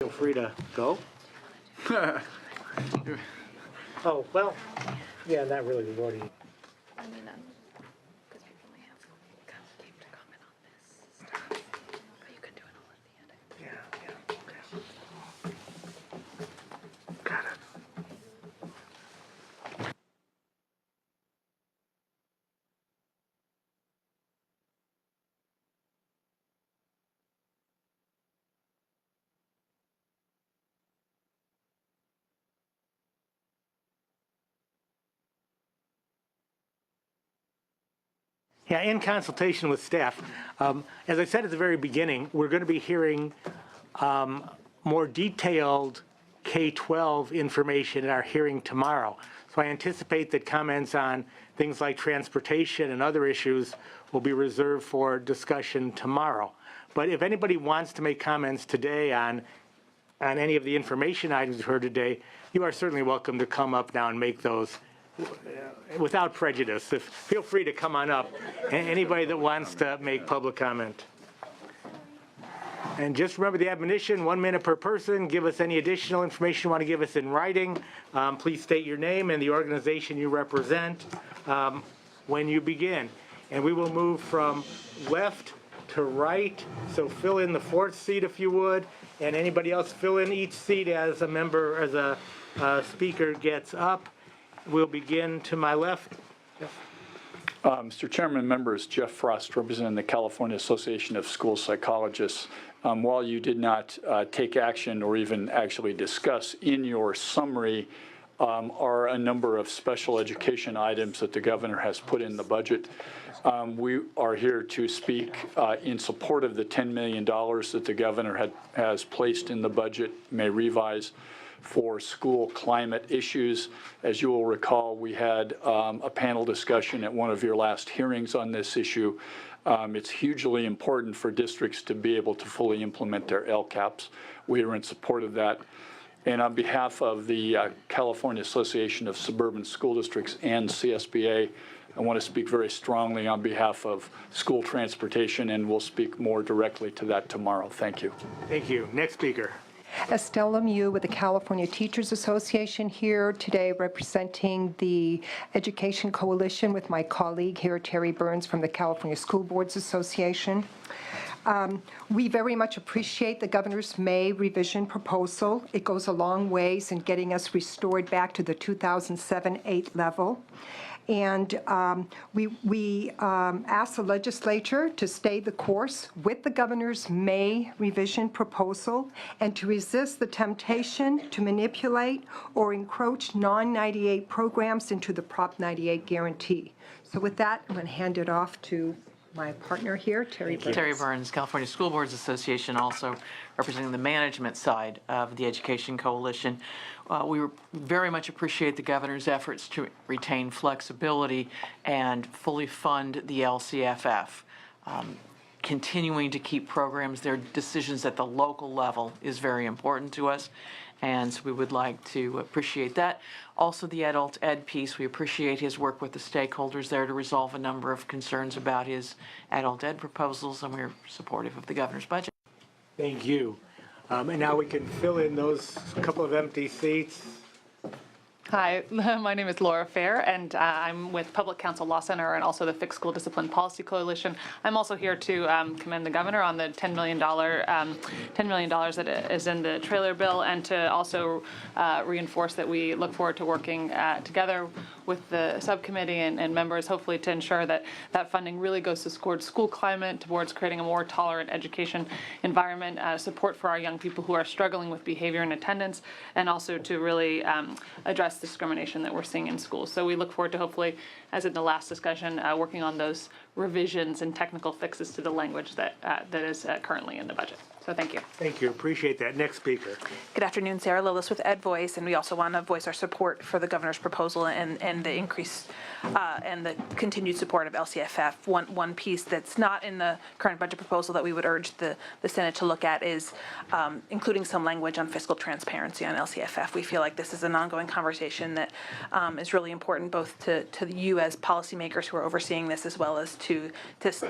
Feel free to go. Oh, well, yeah, not really. We've already. I mean, because people may have came to comment on this stuff, but you can do it all at the end. Yeah, okay. Got it. Yeah, in consultation with staff, as I said at the very beginning, we're going to be hearing more detailed K-12 information in our hearing tomorrow. So I anticipate that comments on things like transportation and other issues will be reserved for discussion tomorrow. But if anybody wants to make comments today on any of the information items you heard today, you are certainly welcome to come up now and make those without prejudice. Feel free to come on up. Anybody that wants to make public comment. And just remember the admonition, 1 minute per person. Give us any additional information you want to give us in writing. Please state your name and the organization you represent when you begin. And we will move from left to right. So fill in the fourth seat if you would. And anybody else fill in each seat as a member, as a speaker gets up. We'll begin to my left. Yes. Mr. Chairman, members, Jeff Frost, representing the California Association of School Psychologists. While you did not take action or even actually discuss in your summary are a number of special education items that the governor has put in the budget. We are here to speak in support of the $10 million that the governor has placed in the budget, may revise, for school climate issues. As you will recall, we had a panel discussion at one of your last hearings on this issue. It's hugely important for districts to be able to fully implement their LCAPs. We are in support of that. And on behalf of the California Association of Suburban School Districts and CSBA, I want to speak very strongly on behalf of school transportation, and we'll speak more directly to that tomorrow. Thank you. Thank you. Next speaker. Estelle Lemieux with the California Teachers Association here today representing the Education Coalition with my colleague here, Terry Burns from the California School Boards Association. We very much appreciate the governor's May revision proposal. It goes a long ways in getting us restored back to the 2007-8 level. And we asked the legislature to stay the course with the governor's May revision proposal and to resist the temptation to manipulate or encroach non-98 programs into the Prop 98 guarantee. So with that, I'm going to hand it off to my partner here, Terry Burns. Terry Burns, California School Boards Association, also representing the management side of the Education Coalition. We very much appreciate the governor's efforts to retain flexibility and fully fund the LCFF. Continuing to keep programs, their decisions at the local level is very important to us, and so we would like to appreciate that. Also, the adult ed piece, we appreciate his work with the stakeholders there to resolve a number of concerns about his adult ed proposals, and we're supportive of the governor's budget. Thank you. And now we can fill in those couple of empty seats. Hi, my name is Laura Fair, and I'm with Public Counsel Law Center and also the Fixed School Discipline Policy Coalition. I'm also here to commend the governor on the $10 million that is in the trailer bill, and to also reinforce that we look forward to working together with the subcommittee and members, hopefully to ensure that that funding really goes towards school climate, towards creating a more tolerant education environment, support for our young people who are struggling with behavior and attendance, and also to really address discrimination that we're seeing in schools. So we look forward to, hopefully, as in the last discussion, working on those revisions and technical fixes to the language that is currently in the budget. So thank you. Thank you. Appreciate that. Next speaker. Good afternoon, Sarah Lillis with Ed Voice, and we also want to voice our support for the governor's proposal and the increased and the continued support of LCFF. One piece that's not in the current budget proposal that we would urge the Senate to look at is including some language on fiscal transparency on LCFF. We feel like this is an ongoing conversation that is really important both to you as policymakers who are overseeing this, as well as to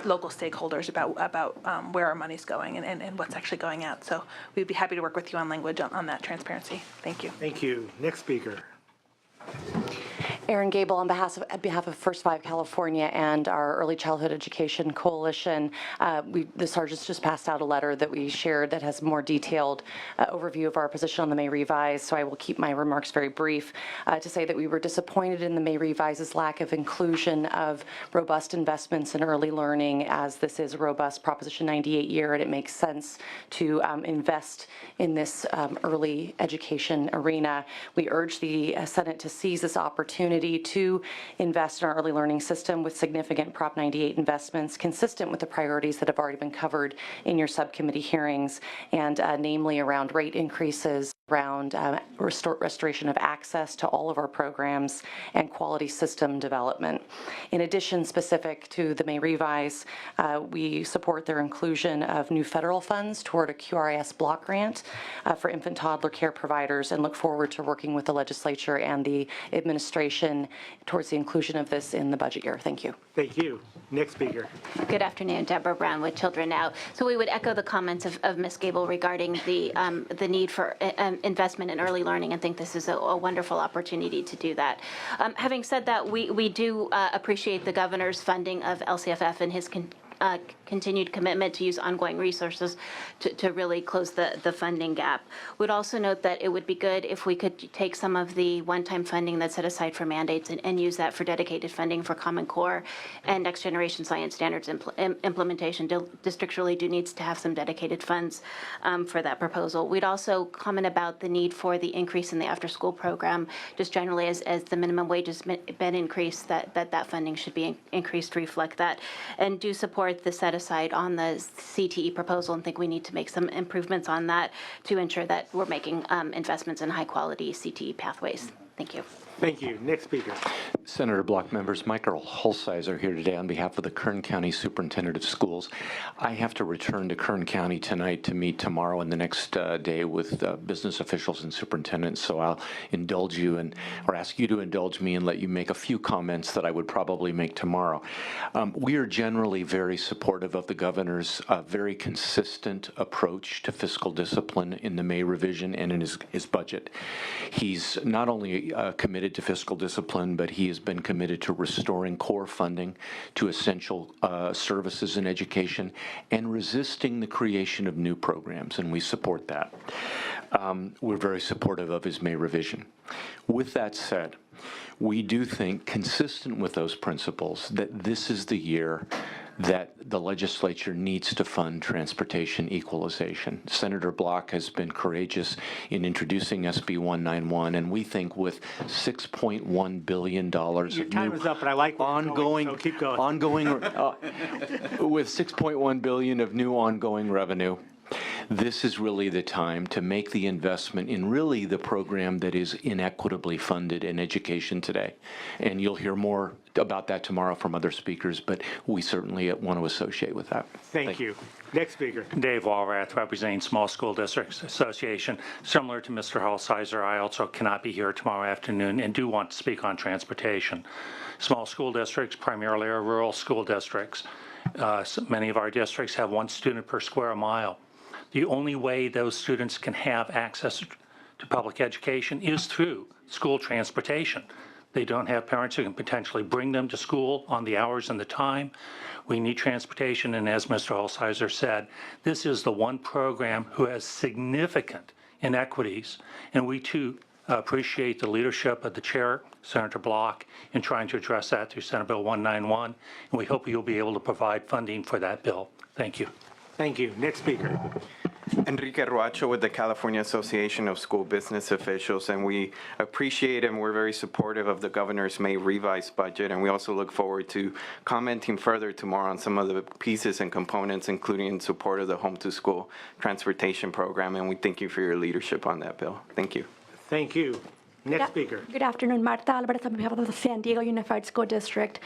local stakeholders about where our money's going and what's actually going out. So we'd be happy to work with you on language on that transparency. Thank you. Thank you. Next speaker. Erin Gable on behalf of First Five California and our Early Childhood Education Coalition. The sergeants just passed out a letter that we shared that has more detailed overview of our position on the May Revise, so I will keep my remarks very brief to say that we were disappointed in the May Revise's lack of inclusion of robust investments in early learning, as this is a robust Proposition 98 year, and it makes sense to invest in this early education arena. We urge the Senate to seize this opportunity to invest in our early learning system with significant Prop 98 investments consistent with the priorities that have already been covered in your subcommittee hearings, and namely around rate increases, around restoration of access to all of our programs, and quality system development. In addition, specific to the May Revise, we support their inclusion of new federal funds toward a QRIS block grant for infant toddler care providers, and look forward to working with the legislature and the administration towards the inclusion of this in the budget year. Thank you. Thank you. Next speaker. Good afternoon, Deborah Brown with Children Now. So we would echo the comments of Ms. Gable regarding the need for investment in early learning, and think this is a wonderful opportunity to do that. Having said that, we do appreciate the governor's funding of LCFF and his continued commitment to use ongoing resources to really close the funding gap. We'd also note that it would be good if we could take some of the one-time funding that's set aside for mandates and use that for dedicated funding for Common Core and Next Generation Science Standards implementation. Districts really do need to have some dedicated funds for that proposal. We'd also comment about the need for the increase in the after-school program, just generally as the minimum wage has been increased, that funding should be increased to reflect that, and do support the set aside on the CTE proposal, and think we need to make some improvements on that to ensure that we're making investments in high quality CTE pathways. Thank you. Thank you. Next speaker. Senator Block members, Michael Holsizer here today on behalf of the Kern County Superintendent of Schools. I have to return to Kern County tonight to meet tomorrow and the next day with business officials and superintendents, so I'll indulge you or ask you to indulge me and let you make a few comments that I would probably make tomorrow. We are generally very supportive of the governor's very consistent approach to fiscal discipline in the May revision and in his budget. He's not only committed to fiscal discipline, but he has been committed to restoring core funding to essential services in education and resisting the creation of new programs, and we support that. We're very supportive of his May revision. With that said, we do think, consistent with those principles, that this is the year that the legislature needs to fund transportation equalization. Senator Block has been courageous in introducing SB 191, and we think with $6.1 billion Your time is up, but I like where you're going, so keep going. With $6.1 billion of new ongoing revenue, this is really the time to make the investment in really the program that is inequitably funded in education today. And you'll hear more about that tomorrow from other speakers, but we certainly want to associate with that. Thank you. Next speaker. Dave Walrath, representing Small School Districts Association. Similar to Mr. Holsizer, I also cannot be here tomorrow afternoon and do want to speak on transportation. Small school districts primarily are rural school districts. Many of our districts have 1 student per square mile. The only way those students can have access to public education is through school transportation. They don't have parents who can potentially bring them to school on the hours and the time. We need transportation, and as Mr. Holsizer said, this is the one program who has significant inequities, and we too appreciate the leadership of the chair, Senator Block, in trying to address that through Senate Bill 191, and we hope you'll be able to provide funding for that bill. Thank you. Thank you. Next speaker. Enrique Ruacho with the California Association of School Business Officials, and we appreciate and we're very supportive of the governor's May revised budget, and we also look forward to commenting further tomorrow on some of the pieces and components, including in support of the home to school transportation program, and we thank you for your leadership on that bill. Thank you. Thank you. Next speaker. Good afternoon, Marta Alvarez on behalf of the San Diego Unified School District.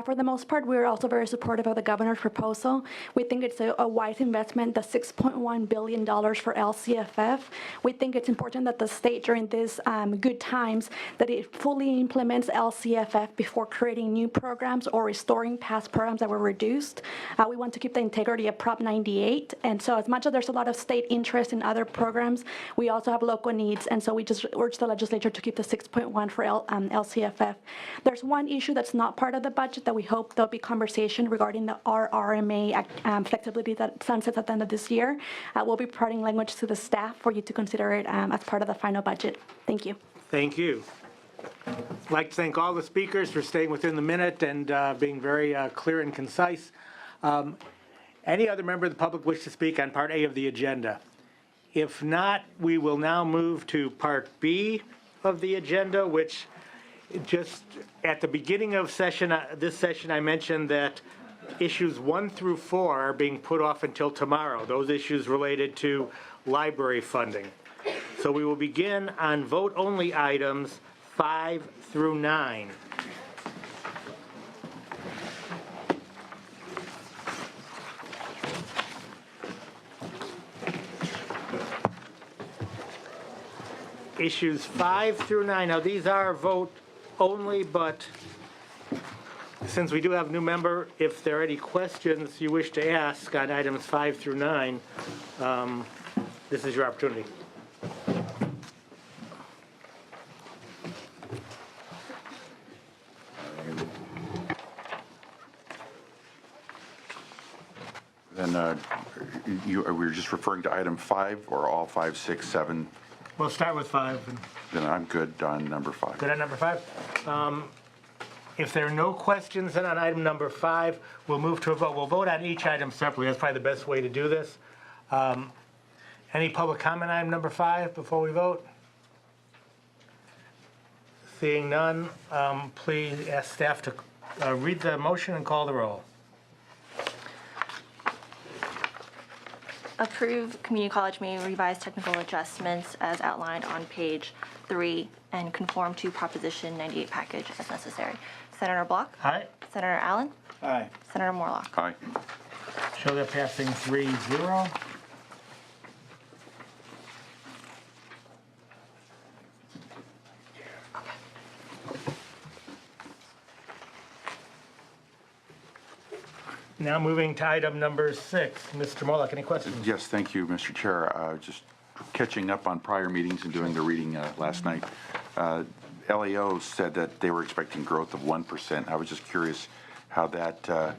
For the most part, we're also very supportive of the governor's proposal. We think it's a wise investment, the $6.1 billion for LCFF. We think it's important that the state during these good times, that it fully implements LCFF before creating new programs or restoring past programs that were reduced. We want to keep the integrity of Prop 98. And so as much as there's a lot of state interest in other programs, we also have local needs. And so we just urge the legislature to keep the 6.1 for LCFF. There's one issue that's not part of the budget that we hope there'll be conversation regarding the RRMA flexibility that sunsets at the end of this year. We'll be providing language to the staff for you to consider it as part of the final budget. Thank you. Thank you. I'd like to thank all the speakers for staying within the minute and being very clear and concise. Any other member of the public wish to speak on Part A of the agenda? If not, we will now move to Part B of the agenda, which just at the beginning of this session, I mentioned that issues 1 through 4 are being put off until tomorrow. Those issues related to library funding. So we will begin on vote-only items 5 through 9. Issues 5 through 9. Now, these are vote only, but since we do have a new member, if there are any questions you wish to ask on items 5 through 9, this is your opportunity. Then we were just referring to item 5 or all 5, 6, 7? We'll start with 5. Then I'm good on number 5. Good on number 5? If there are no questions then on item number 5, we'll move to a vote. We'll vote on each item separately. That's probably the best way to do this. Any public comment on item number 5 before we vote? Seeing none, please ask staff to read the motion and call the roll. Approve community college may revise technical adjustments as outlined on page 3 and conform to Proposition 98 package as necessary. Senator Block? Aye. Senator Allen? Aye. Senator Morlock? Aye. Show that passing 3-0. Now moving to item number 6. Mr. Morlock, any questions? Yes, thank you, Mr. Chair. Just catching up on prior meetings and doing the reading last night. LAO said that they were expecting growth of 1%. I was just curious how that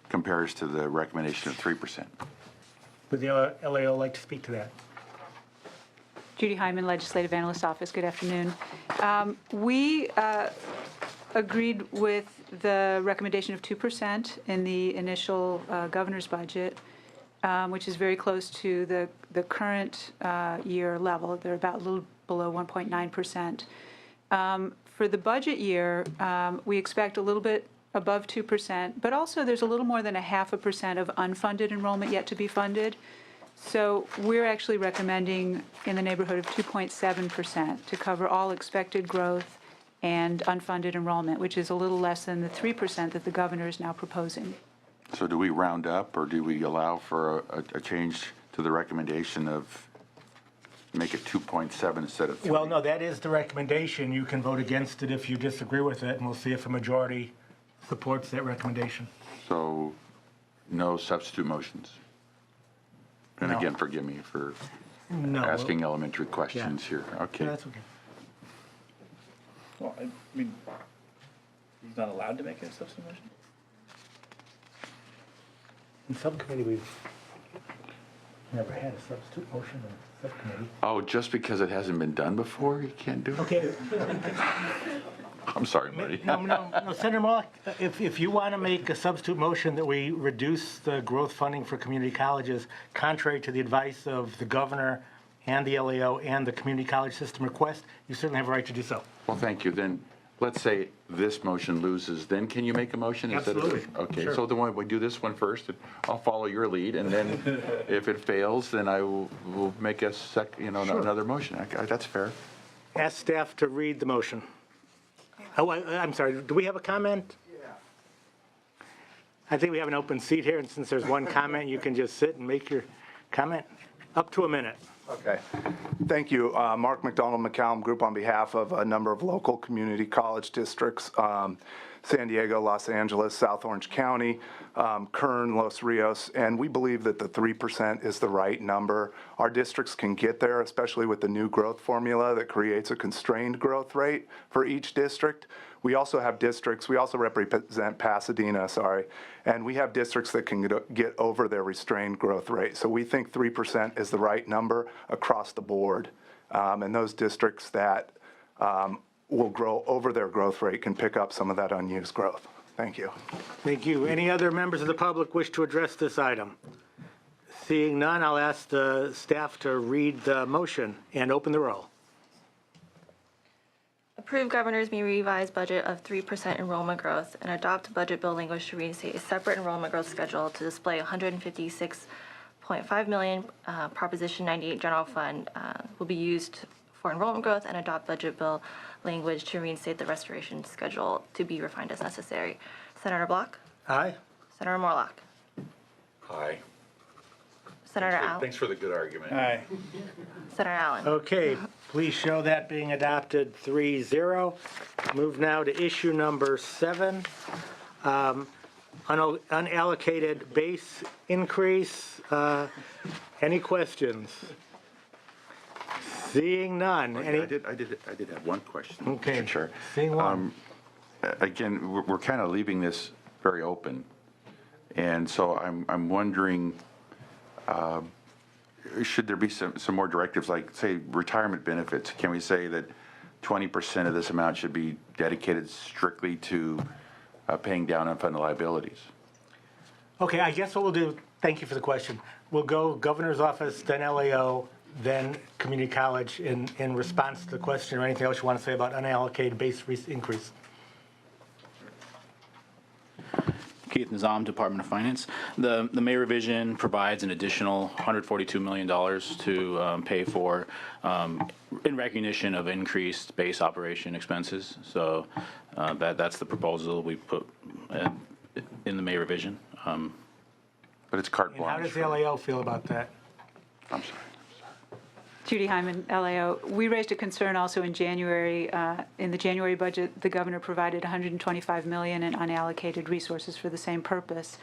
compares to the recommendation of 3%. Would the LAO like to speak to that? Judy Hyman, Legislative Analyst Office. Good afternoon. We agreed with the recommendation of 2% in the initial governor's budget, which is very close to the current year level. They're about a little below 1.9%. For the budget year, we expect a little bit above 2%, but also there's a little more than 0.5% of unfunded enrollment yet to be funded. So we're actually recommending in the neighborhood of 2.7% to cover all expected growth and unfunded enrollment, which is a little less than the 3% that the governor is now proposing. So do we round up, or do we allow for a change to the recommendation of make it 2.7 instead of 3? Well, no, that is the recommendation. You can vote against it if you disagree with it, and we'll see if a majority supports that recommendation. So no substitute motions? And No. again, forgive me for No. asking elementary questions here. Okay. Yeah, that's okay. Well, I mean, he's not allowed to make a substitute motion? In subcommittee, we've never had a substitute motion in subcommittee. Oh, just because it hasn't been done before, you can't do it? Okay. I'm sorry, Marty. No, Senator Morlock, if you want to make a substitute motion that we reduce the growth funding for community colleges, contrary to the advice of the governor and the LAO and the community college system request, you certainly have a right to do so. Well, thank you. Then, let's say this motion loses, then can you make a motion instead of? Absolutely. Okay, Sure. so then we do this one first, and I'll follow your lead, and then if it fails, then I will make a another motion. That's fair. ask staff to read the motion. Oh, I'm sorry, do we have a comment? I think we have an open seat here, and since there's one comment, you can just sit and make your comment. Up to a minute. Okay. Thank you. Mark McDonald, McCallum Group, on behalf of a number of local community college districts, San Diego, Los Angeles, South Orange County, Kern, Los Rios, and we believe that the 3% is the right number. Our districts can get there, especially with the new growth formula that creates a constrained growth rate for each district. We also have districts, we also represent Pasadena, and we have districts that can get over their restrained growth rate. So we think 3% is the right number across the board. And those districts that will grow over their growth rate can pick up some of that unused growth. Thank you. Thank you. Any other members of the public wish to address this item? Seeing none, I'll ask the staff to read the motion and open the roll. Approve governor's May revised budget of 3% enrollment growth and adopt budget bill language to reinstate a separate enrollment growth schedule to display $156.5 million Proposition 98 general fund will be used for enrollment growth, and adopt budget bill language to reinstate the restoration schedule to be refined as necessary. Senator Block? Aye. Senator Morlock? Aye. Senator Allen? Thanks for the good argument. Aye. Senator Allen? Okay, please show that being adopted 3-0. Move now to issue number 7. Unallocated base increase. Any questions? Seeing none. I did have one question. Okay, Mr. Chair. Seeing one. Again, we're kind of leaving this very open. And so I'm wondering, should there be some more directives, like, say, retirement benefits? Can we say that 20% of this amount should be dedicated strictly to paying down unfunded liabilities? Okay, I guess what we'll do, thank you for the question. We'll go governor's office, then LAO, then community college in response to the question, or anything else you want to say about unallocated base increase. Keith Nizam, Department of Finance. The May revision provides an additional $142 million to pay for in recognition of increased base operation expenses. So that's the proposal we put in the May revision. But it's carte And how blanche. does the LAO feel about that? I'm sorry. Judy Hyman, LAO. We raised a concern also in January. In the January budget, the governor provided $125 million in unallocated resources for the same purpose.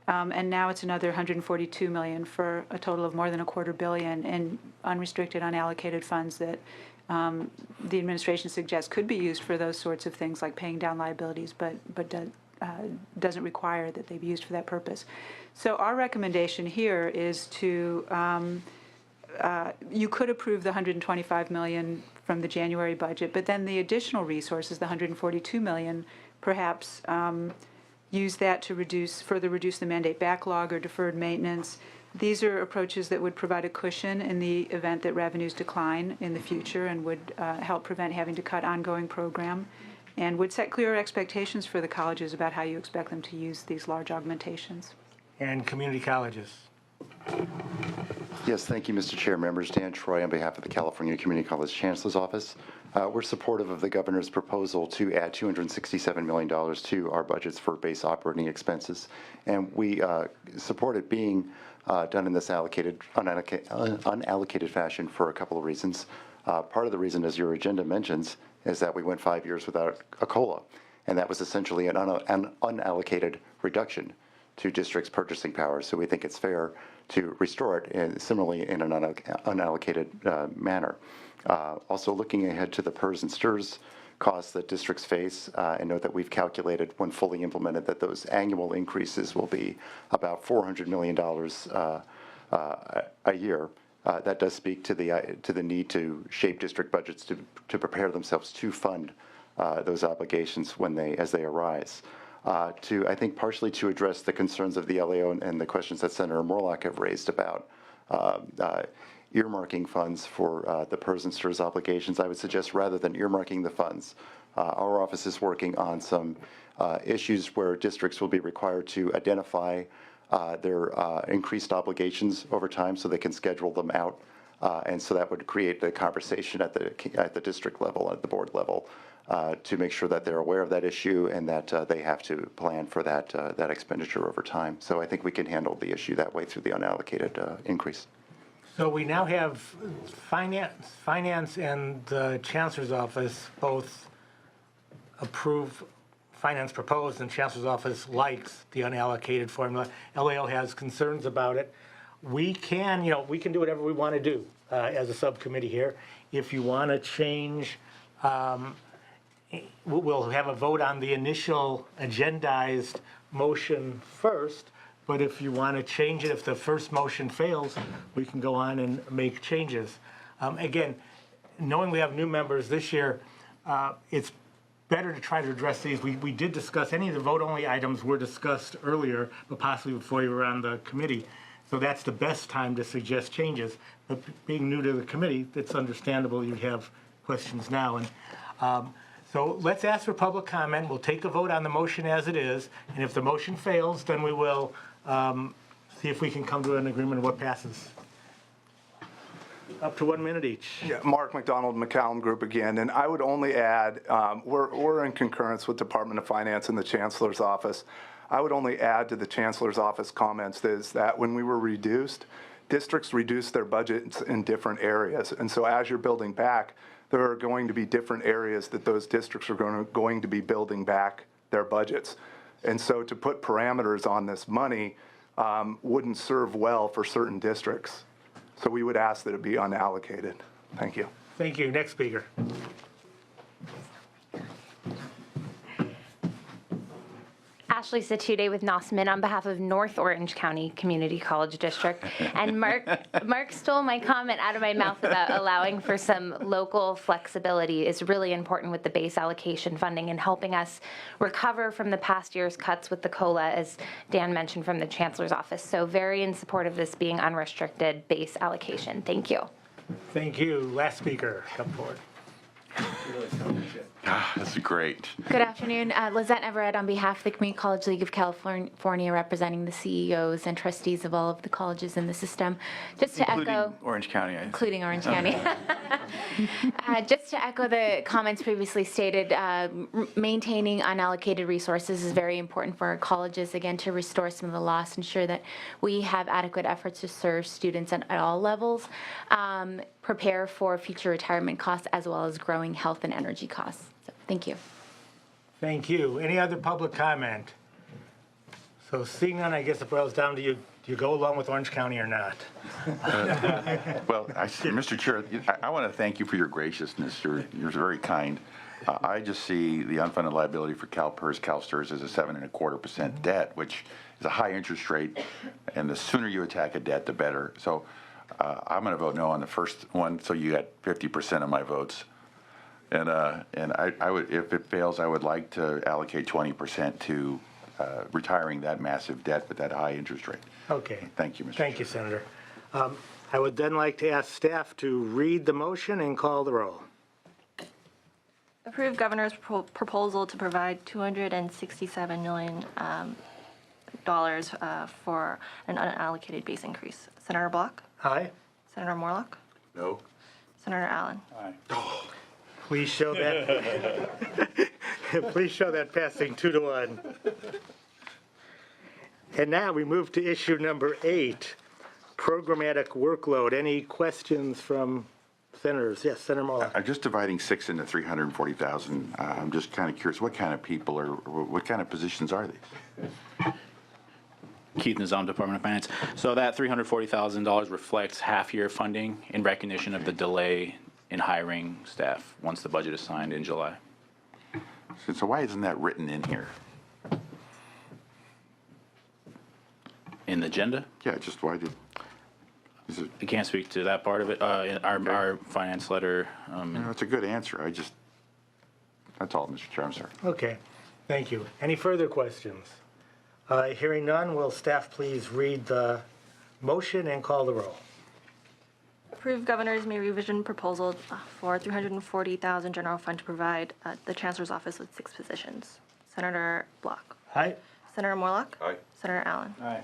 And now it's another $142 million for a total of more than $250 million in unrestricted unallocated funds that the administration suggests could be used for those sorts of things like paying down liabilities, but doesn't require that they be used for that purpose. So our recommendation here is to you could approve the $125 million from the January budget, but then the additional resources, the $142 million, perhaps use that to further reduce the mandate backlog or deferred maintenance. These are approaches that would provide a cushion in the event that revenues decline in the future and would help prevent having to cut ongoing program, and would set clearer expectations for the colleges about how you expect them to use these large augmentations. And community colleges. Yes, thank you, Mr. Chair. Members, Dan Troy on behalf of the California Community College Chancellor's Office. We're supportive of the governor's proposal to add $267 million to our budgets for base operating expenses, and we support it being done in this unallocated fashion for a couple of reasons. Part of the reason, as your agenda mentions, is that we went 5 years without a COLA, and that was essentially an unallocated reduction to districts' purchasing power. So we think it's fair to restore it, and similarly in an unallocated manner. Also, looking ahead to the PERS and STIRS costs that districts face, and note that we've calculated, when fully implemented, that those annual increases will be about $400 million a year. That does speak to the need to shape district budgets to prepare themselves to fund those obligations as they arise. I think partially to address the concerns of the LAO and the questions that Senator Morlock have raised about earmarking funds for the PERS and STIRS obligations, I would suggest rather than earmarking the funds, our office is working on some issues where districts will be required to identify their increased obligations over time so they can schedule them out And so that would create the conversation at the district level, at the board level, to make sure that they're aware of that issue and that they have to plan for that expenditure over time. So I think we can handle the issue that way through the unallocated increase. So we now have finance and the chancellor's office both approve, finance proposed and chancellor's office likes the unallocated formula. LAO has concerns about it. We can do whatever we want to do as a subcommittee here. If you want to change, we'll have a vote on the initial agendized motion first. But if you want to change it, if the first motion fails, we can go on and make changes. Again, knowing we have new members this year, it's better to try to address these. We did discuss, any of the vote-only items were discussed earlier, but possibly before you were on the committee. So that's the best time to suggest changes. But being new to the committee, it's understandable you have questions now. And so let's ask for public comment. We'll take a vote on the motion as it is. And if the motion fails, then we will see if we can come to an agreement of what passes. Up to 1 minute each. Yeah, Mark McDonald, McCallum Group again, and I would only add, we're in concurrence with Department of Finance and the Chancellor's Office. I would only add to the Chancellor's Office comments is that when we were reduced, districts reduced their budgets in different areas. And so as you're building back, there are going to be different areas that those districts are going to be building back their budgets. And so to put parameters on this money wouldn't serve well for certain districts. So we would ask that it be unallocated. Thank you. Thank you. Next speaker. Ashley Satude with Nosman on behalf of North Orange County Community College District. And Mark stole my comment out of my mouth about allowing for some local flexibility is really important with the base allocation funding and helping us recover from the past year's cuts with the COLA, as Dan mentioned from the Chancellor's Office. So very in support of this being unrestricted base allocation. Thank you. Thank you. Last speaker, come forward. That's great. Good afternoon. Lizette Everett on behalf of the Community College League of California, representing the CEOs and trustees of all of the colleges in the system. Just to echo, Orange County. including Orange County. Just to echo the comments previously stated, maintaining unallocated resources is very important for our colleges, again, to restore some of the loss, ensure that we have adequate efforts to serve students at all levels, prepare for future retirement costs, as well as growing health and energy costs. So, thank you. Thank you. Any other public comment? So seeing none, I guess it boils down to you. Do you go along with Orange County or not? Well, Mr. Chair, I want to thank you for your graciousness. You're very kind. I just see the unfunded liability for CalPERS, CalSTRS as a 7.25% debt, which is a high interest rate, and the sooner you attack a debt, the better. So I'm going to vote no on the first one, so you got 50% of my votes. And I would, if it fails, I would like to allocate 20% to retiring that massive debt with that high interest rate. Okay. Thank you, Mr. Thank you, Senator. I would then like to ask staff to read the motion and call the roll. Approve governor's proposal to provide $267 million for an unallocated base increase. Senator Block? Aye. Senator Morlock? No. Senator Allen? Aye. Please show that. Please show that passing 2-1. And now we move to issue number 8, programmatic workload. Any questions from senators? Yes, Senator Morlock. I'm just dividing 6 into 340,000. I'm just kind of curious, what kind of people or what kind of positions are these? Keith Nizam, Department of Finance. So that $340,000 reflects half-year funding in recognition of the delay in hiring staff once the budget is signed in July. So why isn't that written in here? In the agenda? Yeah, just why did? Is it? I can't speak to that part of it. In our finance letter. No, it's a good answer. That's all, Mr. Chair. I'm sorry. Okay. Thank you. Any further questions? Hearing none, will staff please read the motion and call the roll? Approve governor's May revision proposal for $340,000 general fund to provide the Chancellor's Office with 6 positions. Senator Block? Aye. Senator Morlock? Aye. Senator Allen? Aye.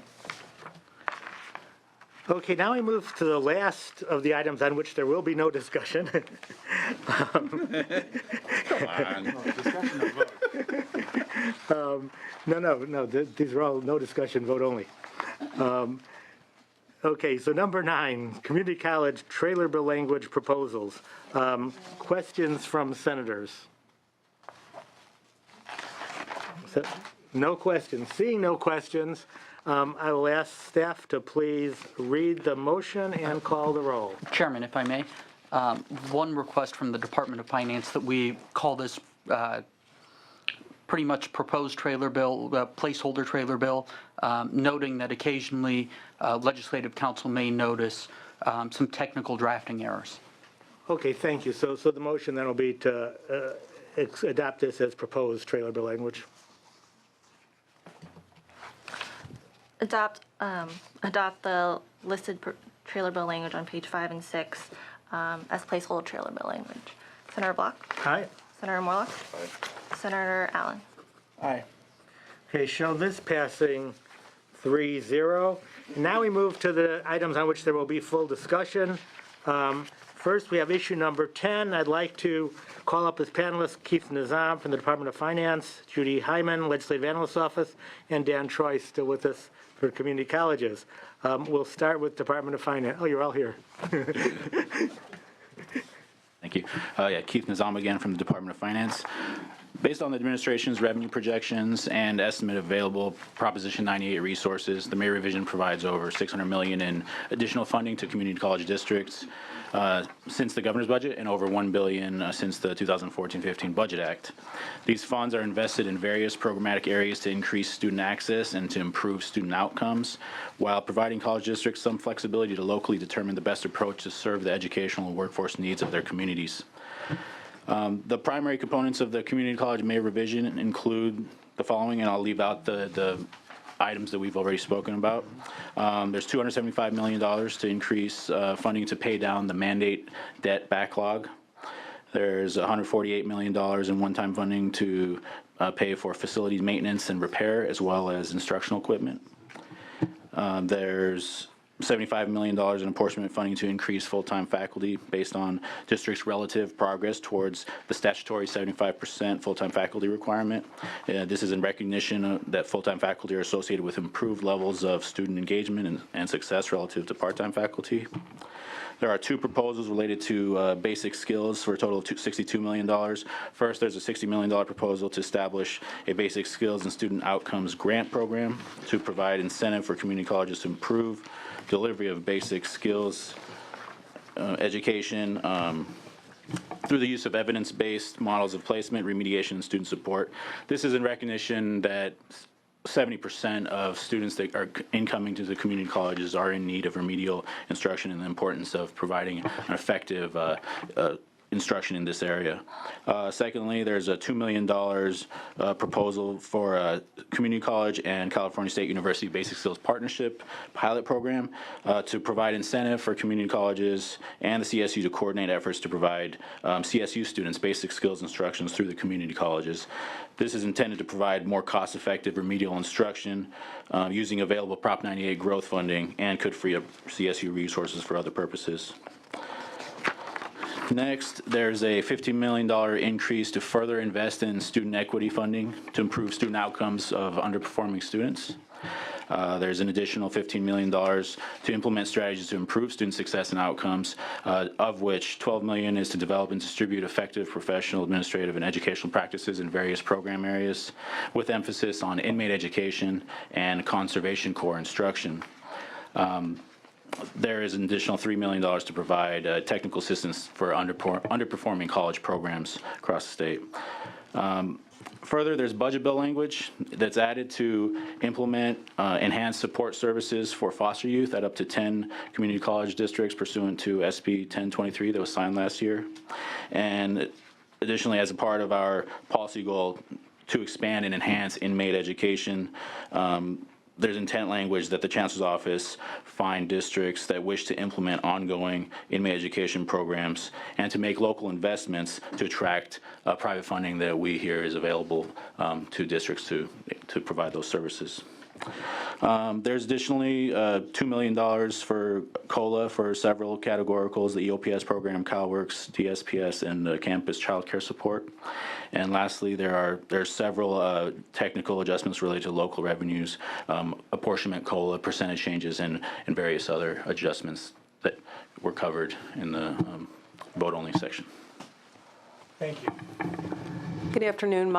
Okay, now we move to the last of the items on which there will be no discussion. Come on. No, these are all no discussion, vote only. Okay, so number 9, community college trailer bill language proposals. Questions from senators? No questions. Seeing no questions, I will ask staff to please read the motion and call the roll. Chairman, if I may, one request from the Department of Finance that we call this pretty much proposed trailer bill, placeholder trailer bill, noting that occasionally Legislative Council may notice some technical drafting errors. Okay, thank you. So the motion then will be to adopt this as proposed trailer bill language. Adopt the listed trailer bill language on page 5 and 6 as placeholder trailer bill language. Senator Block? Aye. Senator Morlock? Senator Allen? Aye. Okay, show this passing 3-0. Now we move to the items on which there will be full discussion. First, we have issue number 10. I'd like to call up as panelists Keith Nizam from the Department of Finance, Judy Hyman, Legislative Analyst's Office, and Dan Troy, still with us for community colleges. We'll start with Department of Finance. Oh, you're all here. Thank you. Keith Nizam again from the Department of Finance. Based on the administration's revenue projections and estimate of available Proposition 98 resources, the May revision provides over $600 million in additional funding to community college districts since the governor's budget and over $1 billion since the 2014-15 Budget Act. These funds are invested in various programmatic areas to increase student access and to improve student outcomes, while providing college districts some flexibility to locally determine the best approach to serve the educational and workforce needs of their communities. The primary components of the community college May revision include the following, and I'll leave out the items that we've already spoken about. There's $275 million to increase funding to pay down the mandate debt backlog. There's $148 million in one-time funding to pay for facilities maintenance and repair, as well as instructional equipment. There's $75 million in apportionment funding to increase full-time faculty based on district's relative progress towards the statutory 75% full-time faculty requirement. This is in recognition that full-time faculty are associated with improved levels of student engagement and success relative to part-time faculty. There are 2 proposals related to basic skills for a total of $62 million. First, there's a $60 million proposal to establish a basic skills and student outcomes grant program to provide incentive for community colleges to improve delivery of basic skills education through the use of evidence-based models of placement, remediation, and student support. This is in recognition that 70% of students that are incoming to the community colleges are in need of remedial instruction, and the importance of providing an effective instruction in this area. Secondly, there's a $2 million proposal for a community college and California State University Basic Skills Partnership pilot program to provide incentive for community colleges and the CSU to coordinate efforts to provide CSU students basic skills instructions through the community colleges. This is intended to provide more cost-effective remedial instruction using available Prop 98 growth funding, and could free up CSU resources for other purposes. Next, there's a $15 million increase to further invest in student equity funding to improve student outcomes of underperforming students. There's an additional $15 million to implement strategies to improve student success and outcomes, of which $12 million is to develop and distribute effective professional, administrative, and educational practices in various program areas, with emphasis on inmate education and conservation core instruction. There is an additional $3 million to provide technical assistance for underperforming college programs across the state. Further, there's budget bill language that's added to implement enhanced support services for foster youth at up to 10 community college districts pursuant to SB 1023 that was signed last year. And additionally, as a part of our policy goal to expand and enhance inmate education, there's intent language that the Chancellor's Office find districts that wish to implement ongoing inmate education programs and to make local investments to attract private funding that we hear is available to districts to provide those services. There's additionally $2 million for COLA for several categoricals, the EOPS program, CalWorks, DSPS, and the campus child care support. And lastly, there's several technical adjustments related to local revenues, apportionment COLA, percentage changes, and various other adjustments that were covered in the vote-only section. Thank you. Good afternoon.